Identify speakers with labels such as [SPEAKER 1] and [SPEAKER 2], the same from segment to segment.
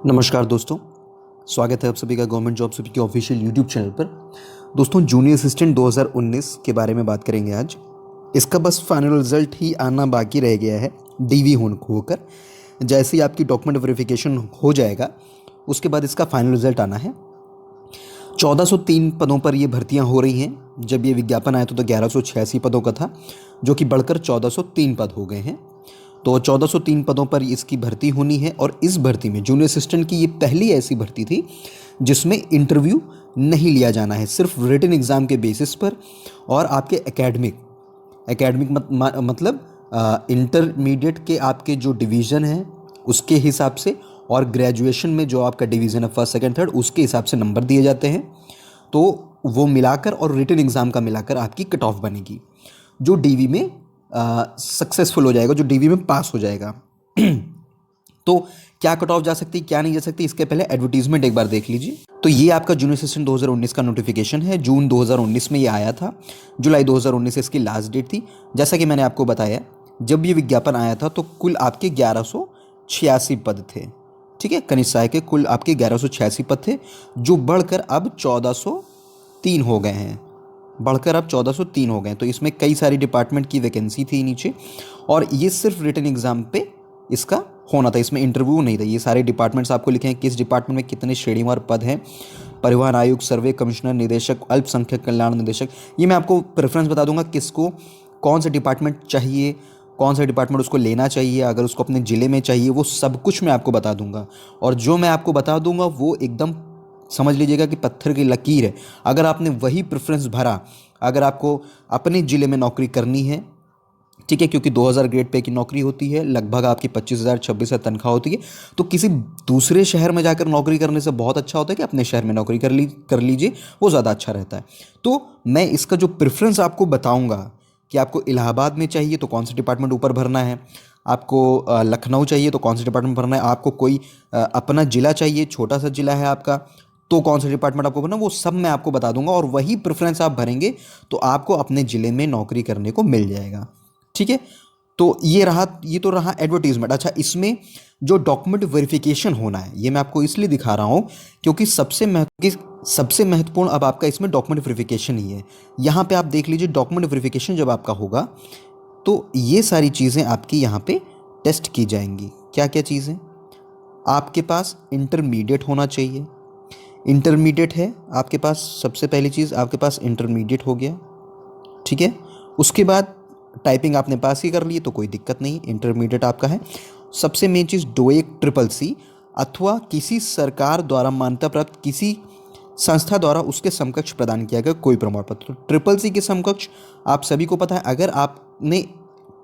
[SPEAKER 1] नमस्कार दोस्तों, स्वागत है आप सभी का गवर्नमेंट जॉब सभी के ऑफिशियल यूट्यूब चैनल पर। दोस्तों, जूनियर असिस्टेंट 2019 के बारे में बात करेंगे आज। इसका बस फाइनल रिजल्ट ही आना बाकी रह गया है डीवी होकर। जैसे ही आपकी डॉक्यूमेंट वेरिफिकेशन हो जाएगा उसके बाद इसका फाइनल रिजल्ट आना है। 1403 पदों पर ये भर्तियां हो रही हैं। जब ये विज्ञापन आया तो 1186 पदों का था, जो कि बढ़कर 1403 पद हो गए हैं। तो 1403 पदों पर इसकी भर्ती होनी है और इस भर्ती में जूनियर असिस्टेंट की ये पहली ऐसी भर्ती थी जिसमें इंटरव्यू नहीं लिया जाना है, सिर्फ रिटन एग्ज़ाम के बेसिस पर। और आपके एकेडमिक मतलब इंटरमीडिएट के आपके जो डिवीज़न है उसके हिसाब से और ग्रेजुएशन में जो आपका डिवीज़न है फर्स्ट सेकंड थर्ड उसके हिसाब से नंबर दिए जाते हैं। तो वो मिलाकर और रिटन एग्ज़ाम का मिलाकर आपकी कट ऑफ बनेगी। जो डीवी में सक्सेसफुल हो जाएगा, जो डीवी में पास हो जाएगा तो क्या कट ऑफ जा सकती है क्या नहीं जा सकती, इसके पहले एडवर्टीजमेंट एक बार देख लीजिए। तो ये आपका जूनियर असिस्टेंट 2019 का नोटिफिकेशन है। जून 2019 में ये आया था, जुलाई 2019 से इसकी लास्ट डेट थी। जैसा कि मैंने आपको बताया, जब ये विज्ञापन आया था तो कुल आपके 1186 पद थे। ठीक है, कनिष्ठ सहायक के कुल आपके 1186 पद थे, जो बढ़कर अब 1403 हो गए हैं। बढ़कर अब 1403 हो गए। तो इसमें कई सारी डिपार्टमेंट की वैकेंसी थी नीचे, और ये सिर्फ रिटन एग्जाम पे इसका होना था, इसमें इंटरव्यू नहीं था। ये सारे डिपार्टमेंट्स आपको लिखे हैं किस डिपार्टमेंट में कितने श्रेणीवार पद हैं। परिवहन आयुक्त, सर्वे कमिश्नर, निदेशक, अल्पसंख्यक कल्याण निदेशक। ये मैं आपको प्रेफरेंस बता दूंगा किसको कौन सा डिपार्टमेंट चाहिए, कौन सा डिपार्टमेंट उसको लेना चाहिए, अगर उसको अपने ज़िले में चाहिए, वो सब कुछ मैं आपको बता दूंगा। और जो मैं आपको बता दूंगा वो एकदम समझ लीजिएगा कि पत्थर की लकीर है। अगर आपने वही प्रेफरेंस भरा, अगर आपको अपने ज़िले में नौकरी करनी है, ठीक है, क्योंकि 2000 ग्रेड पे की नौकरी होती है, लगभग आपकी 25,000 26,000 तनख्वाह होती है। तो किसी दूसरे शहर में जाकर नौकरी करने से बहुत अच्छा होता है कि अपने शहर में नौकरी कर लीजिए, वो ज़्यादा अच्छा रहता है। तो मैं इसका जो प्रेफरेंस आपको बताऊँगा कि आपको इलाहाबाद में चाहिए तो कौन सा डिपार्टमेंट ऊपर भरना है, आपको लखनऊ चाहिए तो कौन सा डिपार्टमेंट भरना है, आपको कोई अपना ज़िला चाहिए, छोटा सा ज़िला है आपका, तो कौन सा डिपार्टमेंट आपको भरना, वो सब मैं आपको बता दूंगा। और वही प्रेफरेंस आप भरेंगे तो आपको अपने ज़िले में नौकरी करने को मिल जाएगा। ठीक है, तो ये तो रहा एडवर्टीजमेंट। अच्छा, इसमें जो डॉक्यूमेंट वेरिफिकेशन होना है ये मैं आपको इसलिए दिखा रहा हूँ क्योंकि सबसे महत्वपूर्ण अब आपका इसमें डॉक्यूमेंट वेरिफिकेशन ही है। यहाँ पे आप देख लीजिए, डॉक्यूमेंट वेरिफिकेशन जब आपका होगा तो ये सारी चीज़ें आपकी यहाँ पे टेस्ट की जाएंगी। क्या क्या चीज़ें? आपके पास इंटरमीडिएट होना चाहिए। इंटरमीडिएट है आपके पास, सबसे पहली चीज़ आपके पास इंटरमीडिएट हो गया। ठीक है, उसके बाद टाइपिंग आपने पास ही कर ली तो कोई दिक्कत नहीं, इंटरमीडिएट आपका है। सबसे मेन चीज़ डोएक CCC अथवा किसी सरकार द्वारा मान्यता प्राप्त किसी संस्था द्वारा उसके समकक्ष प्रदान किया गया कोई प्रमाण पत्र। तो CCC के समकक्ष आप सभी को पता है, अगर आपने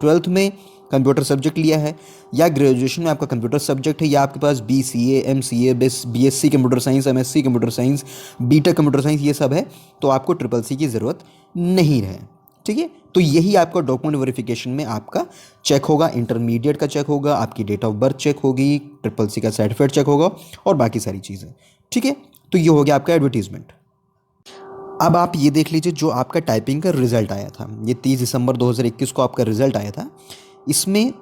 [SPEAKER 1] 12th में कंप्यूटर सब्जेक्ट लिया है या ग्रेजुएशन में आपका कंप्यूटर सब्जेक्ट है या आपके पास BCA, MCA, BSc computer science, MSc computer science, BTech computer science ये सब है, तो आपको CCC की ज़रूरत नहीं है। ठीक है, तो यही आपका डॉक्यूमेंट वेरिफिकेशन में आपका चेक होगा। इंटरमीडिएट का चेक होगा, आपकी डेट ऑफ बर्थ चेक होगी, CCC का सर्टिफिकेट चेक होगा और बाकी सारी चीज़ें। ठीक है, तो ये हो गया आपका एडवर्टीजमेंट। अब आप ये देख लीजिए, जो आपका टाइपिंग का रिजल्ट आया था, ये 30 दिसंबर 2021 को आपका रिजल्ट आया था। इसमें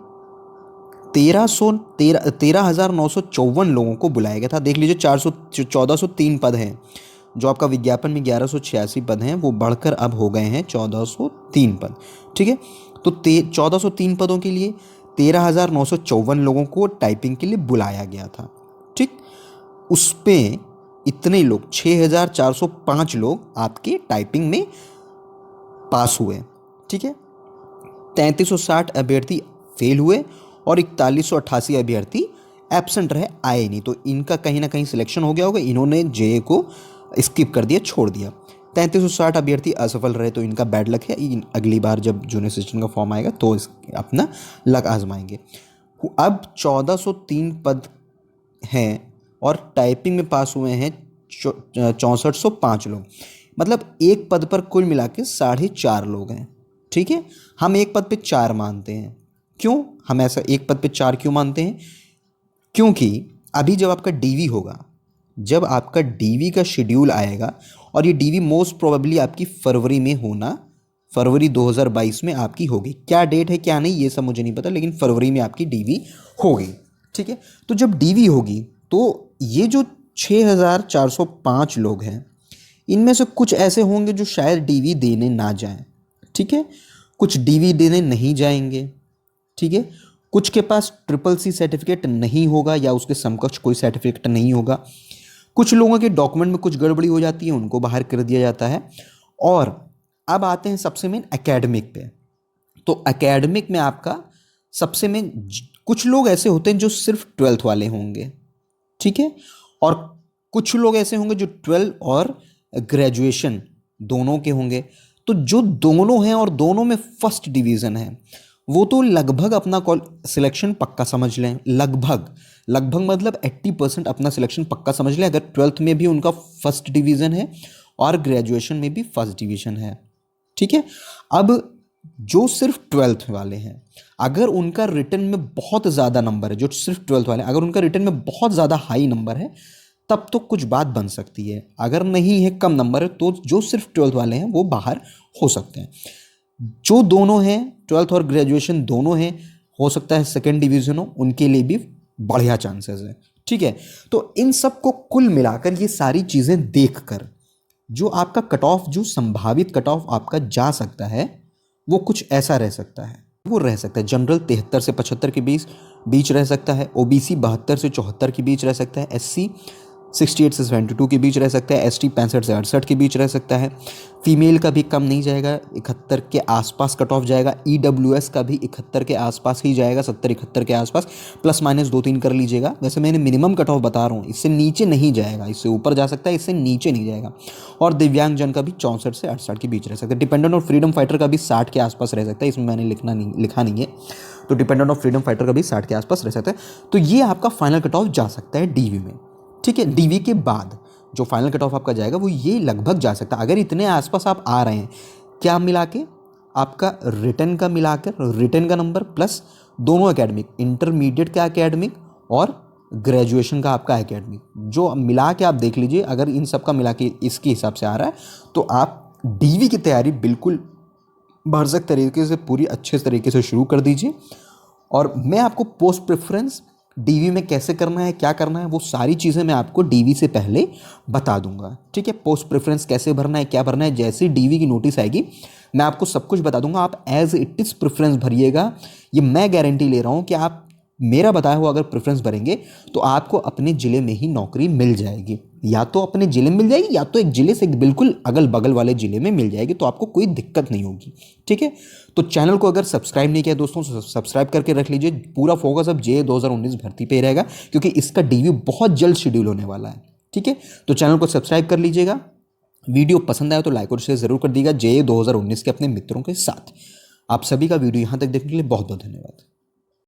[SPEAKER 1] 13,954 लोगों को बुलाया गया था। देख लीजिए, 1403 पद हैं। जो आपका विज्ञापन में 1186 पद हैं वो बढ़कर अब हो गए हैं 1403 पद। ठीक है, तो 1403 पदों के लिए 13,954 लोगों को टाइपिंग के लिए बुलाया गया था। ठीक, उस पर इतने लोग 6,405 लोग आपके टाइपिंग में पास हुए। ठीक है, 3,360 अभ्यर्थी फेल हुए और 4,188 अभ्यर्थी एब्सेंट रहे, आए नहीं। तो इनका कहीं ना कहीं सिलेक्शन हो गया होगा, इन्होंने JA को स्किप कर दिया, छोड़ दिया। 3,360 अभ्यर्थी असफल रहे, तो इनका बैड लक है। अगली बार जब जूनियर असिस्टेंट का फॉर्म आएगा तो अपना लक आजमाएंगे। अब 1403 पद हैं और टाइपिंग में पास हुए हैं 6405 लोग, मतलब एक पद पर कुल मिला के 4.5 लोग हैं। ठीक है, हम एक पद पे 4 मानते हैं। क्यों हम ऐसा एक पद पे 4 क्यों मानते हैं? क्योंकि अभी जब आपका डीवी होगा, जब आपका डीवी का शेड्यूल आएगा, और ये डीवी मोस्ट प्रोबेबली आपकी फरवरी में होना, फरवरी 2022 में आपकी होगी। क्या डेट है क्या नहीं ये सब मुझे नहीं पता, लेकिन फरवरी में आपकी डीवी होगी। ठीक है, तो जब डीवी होगी तो ये जो 6,405 लोग हैं, इनमें से कुछ ऐसे होंगे जो शायद डीवी देने ना जाएं, ठीक है, कुछ डीवी देने नहीं जाएंगे, ठीक है, कुछ के पास ट्रिपल सी सर्टिफिकेट नहीं होगा या उसके समकक्ष कोई सर्टिफिकेट नहीं होगा, कुछ लोगों के डॉक्यूमेंट में कुछ गड़बड़ी हो जाती है, उनको बाहर कर दिया जाता है। और अब आते हैं सबसे मेन एकेडमिक पे। तो एकेडमिक में आपका सबसे मेन कुछ लोग ऐसे होते हैं जो सिर्फ 12th वाले होंगे, ठीक है, और कुछ लोग ऐसे होंगे जो 12 और ग्रेजुएशन दोनों के होंगे। तो जो दोनों हैं और दोनों में फर्स्ट डिवीज़न है, वो तो लगभग अपना सिलेक्शन पक्का समझ लें। लगभग लगभग मतलब 80% अपना सिलेक्शन पक्का समझ लें, अगर 12th में भी उनका फर्स्ट डिवीज़न है और ग्रेजुएशन में भी फर्स्ट डिवीज़न है, ठीक है। अब जो सिर्फ 12th वाले हैं, अगर उनका रिटन में बहुत ज़्यादा नंबर है, जो सिर्फ 12th वाले हैं, अगर उनका रिटन में बहुत ज़्यादा हाई नंबर है, तब तो कुछ बात बन सकती है। अगर नहीं है, कम नंबर है, तो जो सिर्फ 12th वाले हैं वो बाहर हो सकते हैं। जो दोनों हैं, 12th और ग्रेजुएशन दोनों हैं, हो सकता है सेकेंड डिवीज़न हो, उनके लिए भी बढ़िया चांसेस है, ठीक है। तो इन सब को कुल मिलाकर ये सारी चीज़ें देखकर जो आपका कट ऑफ, जो संभावित कट ऑफ आपका जा सकता है, वो कुछ ऐसा रह सकता है। वो रह सकता है जनरल 73 से 75 के बीच रह सकता है, ओबीसी 72 से 74 के बीच रह सकता है, एससी 68 से 72 के बीच रह सकता है, एसटी 65 से 68 के बीच रह सकता है, फीमेल का भी कम नहीं जाएगा, 71 के आसपास कट ऑफ जाएगा, ईडब्ल्यूएस का भी 71 के आसपास ही जाएगा, 70-71 के आसपास, प्लस माइनस 2-3 कर लीजिएगा। वैसे मैंने मिनिमम कट ऑफ बता रहा हूँ, इससे नीचे नहीं जाएगा, इससे ऊपर जा सकता है, इससे नीचे नहीं जाएगा। और दिव्यांगजन का भी 64 से 68 के बीच रह सकता है। डिपेंडेंट और फ्रीडम फाइटर का भी 60 के आसपास रह सकता है, इसमें मैंने लिखा नहीं है, तो डिपेंडेंट और फ्रीडम फाइटर का भी 60 के आसपास रह सकता है। तो ये आपका फाइनल कट ऑफ जा सकता है डीवी में, ठीक है। डीवी के बाद जो फाइनल कट ऑफ आपका जाएगा वो ये लगभग जा सकता है, अगर इतने आसपास आप आ रहे हैं। क्या मिला के आपका रिटन का मिलाकर, रिटन का नंबर प्लस दोनों एकेडमिक, इंटरमीडिएट का एकेडमिक और ग्रेजुएशन का आपका एकेडमिक, जो मिला के आप देख लीजिए, अगर इन सब का मिला के इसके हिसाब से आ रहा है, तो आप डीवी की तैयारी बिल्कुल भरसक तरीके से, पूरी अच्छे तरीके से शुरू कर दीजिए। और मैं आपको पोस्ट प्रेफरेंस डीवी में कैसे करना है, क्या करना है, वो सारी चीज़ें मैं आपको डीवी से पहले बता दूंगा, ठीक है। पोस्ट प्रेफरेंस कैसे भरना है, क्या भरना है, जैसे डीवी की नोटिस आएगी मैं आपको सब कुछ बता दूंगा। आप एज इट इज़ प्रेफरेंस भरिएगा, ये मैं गारंटी ले रहा हूँ कि आप मेरा बताया हुआ अगर प्रेफरेंस भरेंगे तो आपको अपने ज़िले में ही नौकरी मिल जाएगी, या तो अपने ज़िले में मिल जाएगी या तो एक ज़िले से बिल्कुल अगल बगल वाले ज़िले में मिल जाएगी, तो आपको कोई दिक्कत नहीं होगी, ठीक है। तो चैनल को अगर सब्सक्राइब नहीं किया दोस्तों, सब्सक्राइब करके रख लीजिए। पूरा फोकस अब जे 2019 भर्ती पे रहेगा, क्योंकि इसका डीवी बहुत जल्द शेड्यूल होने वाला है, ठीक है। तो चैनल को सब्सक्राइब कर लीजिएगा, वीडियो पसंद आया तो लाइक और शेयर जरूर कर दीजिएगा जे 2019 के अपने मित्रों के साथ। आप सभी का वीडियो यहाँ तक देखने के लिए बहुत बहुत धन्यवाद।